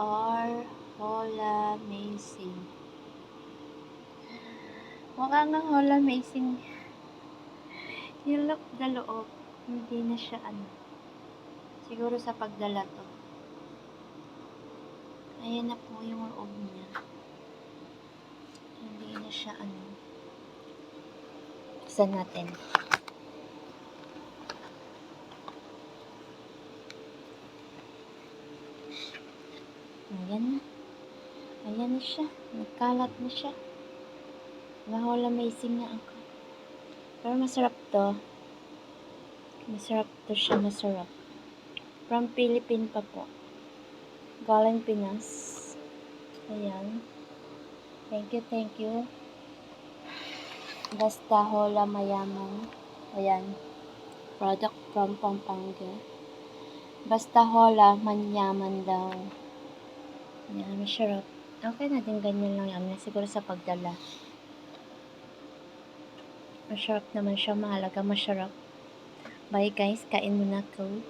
are Hola Amazing. Mukha nga Hola Amazing. Yung look na loob, hindi na siya siguro sa pagdala to. Ayan na po yung loob niya. Hindi na siya buksan natin. Ayan na. Ayan na siya. Nagkalat na siya. Hola Amazing na ako. Pero masarap to. Masarap to siya, masarap. From Philippines pa po. Galing Pinas. Ayan. Thank you. Basta Hola Mayaman. Ayan. Product from Pampanga. Basta Hola Manyaman daw. Ayan, masarap. Okay na din ganyan lang yan. Siguro sa pagdala. Masarap naman siya. Mahalaga masarap. Bye guys. Kain muna ko.